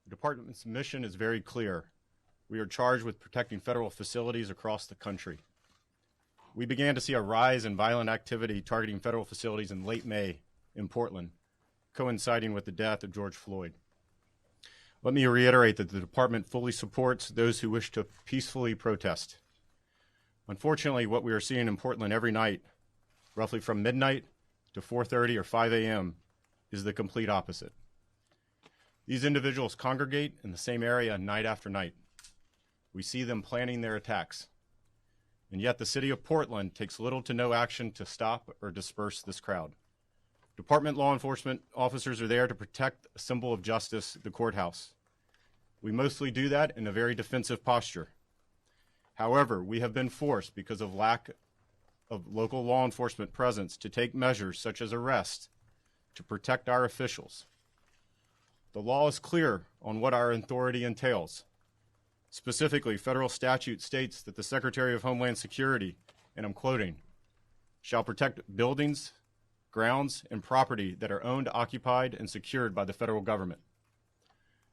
The department's mission is very clear. We are charged with protecting federal facilities across the country. We began to see a rise in violent activity targeting federal facilities in late May in Portland, coinciding with the death of George Floyd. Let me reiterate that the department fully supports those who wish to peacefully protest. Unfortunately, what we are seeing in Portland every night, roughly from midnight to 4:30 or 5 a.m., is the complete opposite. These individuals congregate in the same area night after night. We see them planning their attacks. And yet the city of Portland takes little to no action to stop or disperse this crowd. Department law enforcement officers are there to protect a symbol of justice, the courthouse. We mostly do that in a very defensive posture. However, we have been forced, because of lack of local law enforcement presence, to take measures such as arrest to protect our officials. The law is clear on what our authority entails. Specifically, federal statute states that the Secretary of Homeland Security, and I'm quoting, shall protect buildings, grounds, and property that are owned, occupied, and secured by the federal government.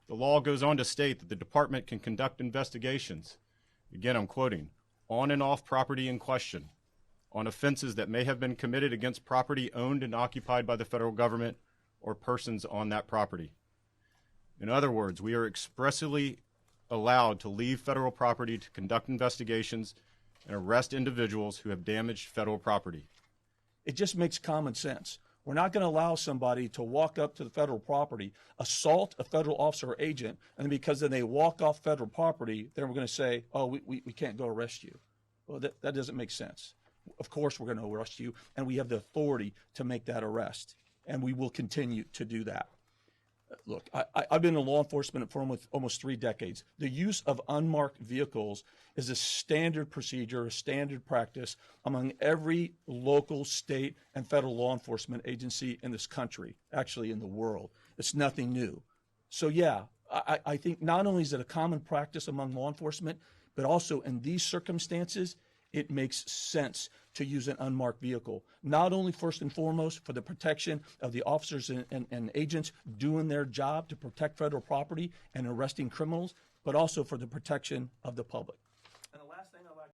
The law goes on to state that the department can conduct investigations, again I'm quoting, on and off property in question, on offenses that may have been committed against property owned and occupied by the federal government or persons on that property. In other words, we are expressly allowed to leave federal property to conduct investigations and arrest individuals who have damaged federal property. It just makes common sense. We're not going to allow somebody to walk up to the federal property, assault a federal officer or agent, and because then they walk off federal property, then we're going to say, oh, we can't go arrest you. Well, that doesn't make sense. Of course we're going to arrest you, and we have the authority to make that arrest, and we will continue to do that. Look, I've been in law enforcement for almost 3 decades. The use of unmarked vehicles is a standard procedure, a standard practice among every local, state, and federal law enforcement agency in this country, actually in the world. It's nothing new. So yeah, I think not only is it a common practice among law enforcement, but also in these circumstances, it makes sense to use an unmarked vehicle, not only first and foremost for the protection of the officers and agents doing their job to protect federal property and arresting criminals, but also for the protection of the public.